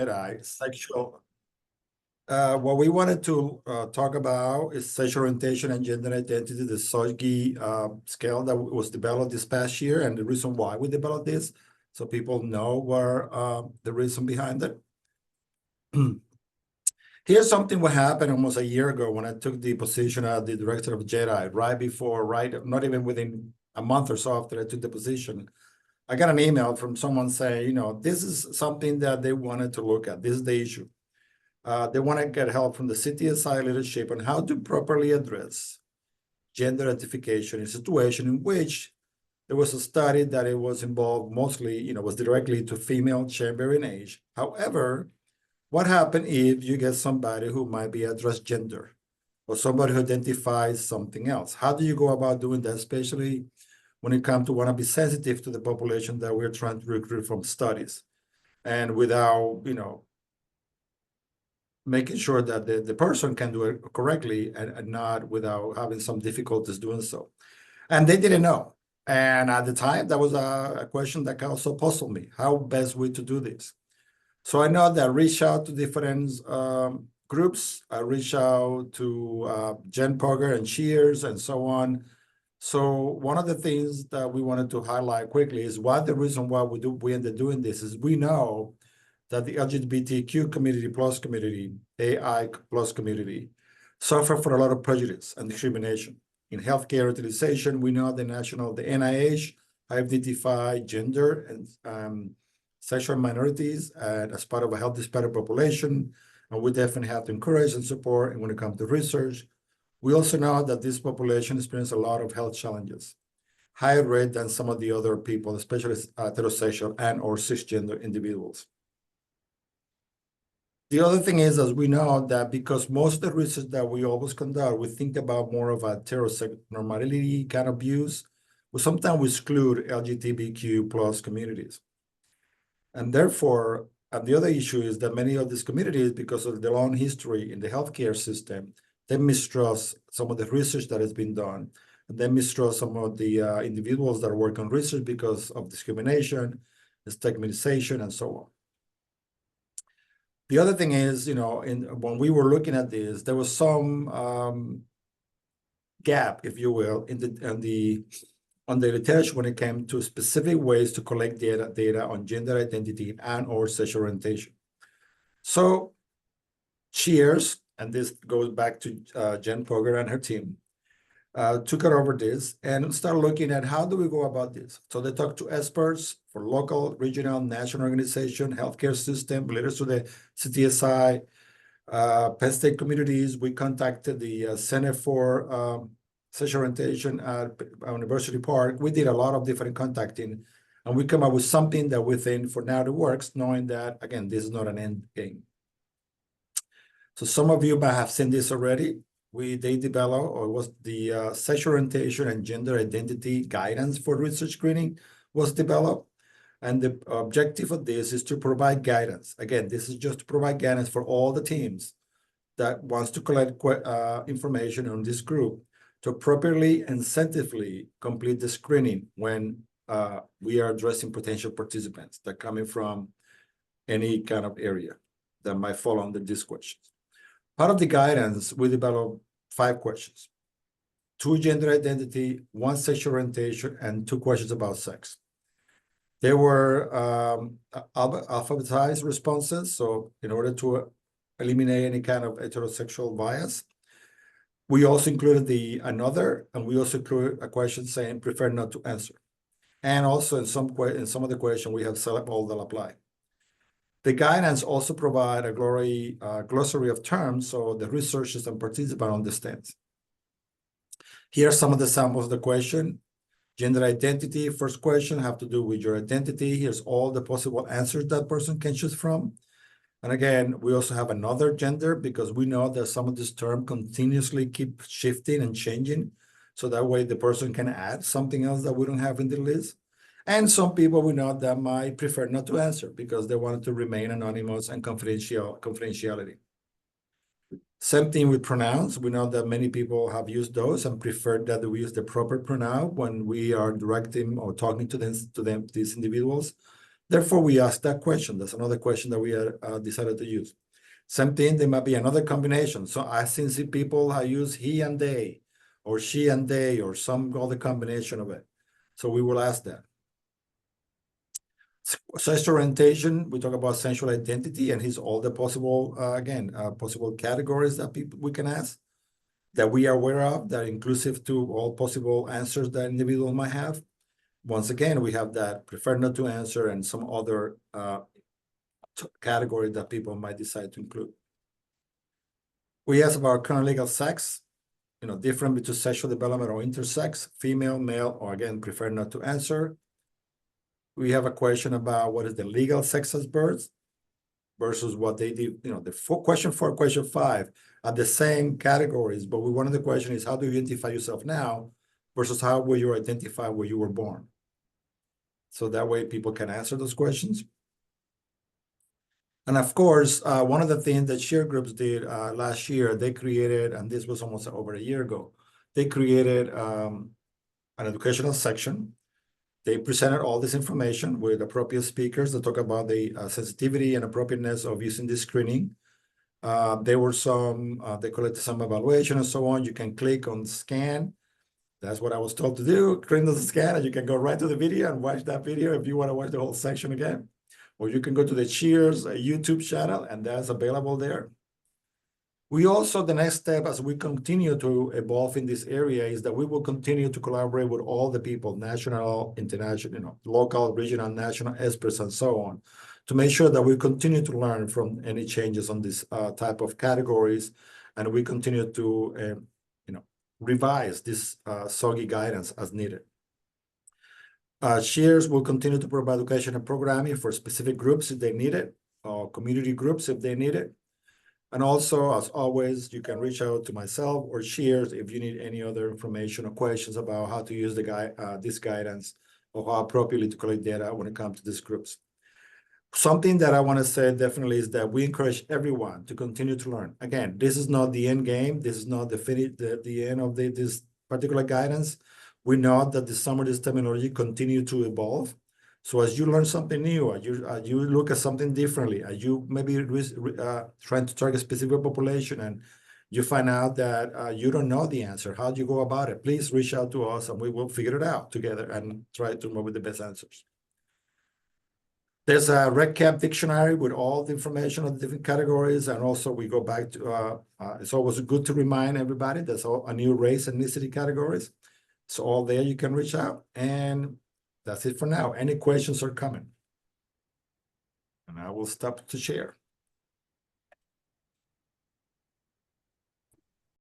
Jedi, sexual. What we wanted to talk about is sexual orientation and gender identity, the SOGI scale that was developed this past year, and the reason why we developed this, so people know where the reason behind it. Here's something what happened almost a year ago when I took the position as the director of JEDI, not even within a month or so after I took the position. I got an email from someone saying, this is something that they wanted to look at. This is the issue. They want to get help from the CTSI leadership on how to properly address gender identification in a situation in which there was a study that it was involved mostly, was directly to female childbearing age. However, what happens if you get somebody who might be a transgender or somebody who identifies something else? How do you go about doing that, especially when it comes to want to be sensitive to the population that we're trying to recruit from studies, and without, making sure that the person can do it correctly and not without having some difficulties doing so. And they didn't know. And at the time, that was a question that also puzzled me. How best way to do this? So I know that I reached out to different groups. I reached out to Jen Pogger and Cheers and so on. So one of the things that we wanted to highlight quickly is the reason why we ended up doing this is we know that the LGBTQ community, AI plus community, suffer from a lot of prejudice and discrimination. In healthcare utilization, we know the NIH identified gender and sexual minorities as part of a health disparate population, and we definitely have to encourage and support. And when it comes to research, we also know that this population experiences a lot of health challenges, higher rate than some of the other people, especially heterosexual and or cisgender individuals. The other thing is, as we know, that because most of the research that we always conduct, we think about more of a heteronormativity kind of views, sometimes we exclude LGBTQ plus communities. And therefore, and the other issue is that many of these communities, because of their own history in the healthcare system, they mistrust some of the research that has been done. And they mistrust some of the individuals that work on research because of discrimination, stigmatization, and so on. The other thing is, when we were looking at this, there was some gap, if you will, on the literature when it came to specific ways to collect data on gender identity and or sexual orientation. So Cheers, and this goes back to Jen Pogger and her team, took it over this and started looking at how do we go about this. So they talked to experts for local, regional, national organization, healthcare system, leaders to the CTSI, Penn State communities. We contacted the Center for Sexual Orientation at University Park. We did a lot of different contacting, and we come up with something that we think for now it works, knowing that, again, this is not an end game. So some of you might have seen this already. They developed, or was the sexual orientation and gender identity guidance for research screening was developed. And the objective of this is to provide guidance. Again, this is just to provide guidance for all the teams that wants to collect information on this group to properly and sensitively complete the screening when we are addressing potential participants that are coming from any kind of area that might fall under these questions. Part of the guidance, we developed 5 questions: 2 gender identity, 1 sexual orientation, and 2 questions about sex. They were alphabetized responses, so in order to eliminate any kind of heterosexual bias. We also included another, and we also included a question saying prefer not to answer. And also in some of the questions, we have select all that apply. The guidance also provide a glossary of terms so the researchers and participants understand. Here are some of the samples of the question. Gender identity, first question, have to do with your identity. Here's all the possible answers that person can choose from. And again, we also have another gender because we know that some of this term continuously keep shifting and changing. So that way the person can add something else that we don't have in the list. And some people we know that might prefer not to answer because they wanted to remain anonymous and confidentiality. Same thing with pronouns. We know that many people have used those and prefer that we use the proper pronoun when we are directing or talking to these individuals. Therefore, we ask that question. That's another question that we decided to use. Same thing, there might be another combination. So I see people use he and they, or she and they, or some other combination of it. So we will ask that. Sexual orientation, we talk about sensual identity, and here's all the possible, possible categories that we can ask that we are aware of, that are inclusive to all possible answers that individual might have. Once again, we have that prefer not to answer and some other category that people might decide to include. We ask about current legal sex, different between sexual development or intersex, female, male, or again, prefer not to answer. We have a question about what is the legal sex as birth versus what they do. The question 4, question 5 are the same categories, but one of the question is how do you identify yourself now versus how will you identify where you were born? So that way people can answer those questions. And of course, one of the things that share groups did last year, they created, and this was almost over a year ago, they created an educational section. They presented all this information with appropriate speakers that talk about the sensitivity and appropriateness of using this screening. There were they collected some evaluation and so on. You can click on scan. That's what I was told to do. Click on the scan and you can go right to the video and watch that video if you want to watch the whole section again. Or you can go to the MCHES YouTube channel and that's available there. We also, the next step as we continue to evolve in this area is that we will continue to collaborate with all the people, national, international, local, regional, national experts, and so on, to make sure that we continue to learn from any changes on this type of categories, and we continue to, revise this SOGI guidance as needed. MCHES will continue to provide education and programming for specific groups if they need it, or community groups if they need it. And also, as always, you can reach out to myself or MCHES if you need any other information or questions about how to use this guidance or how appropriately to collect data when it comes to these groups. Something that I want to say definitely is that we encourage everyone to continue to learn. Again, this is not the end game. This is not the end of this particular guidance. We know that some of this terminology continue to evolve. So as you learn something new, you look at something differently, you maybe trying to target a specific population and you find out that you don't know the answer, how do you go about it? Please reach out to us and we will figure it out together and try to come up with the best answers. There's a RECAP dictionary with all the information on the different categories. And also we go back to, it's always good to remind everybody there's a new race and ethnicity categories. So all there you can reach out, and that's it for now. Any questions are coming? And I will stop to share.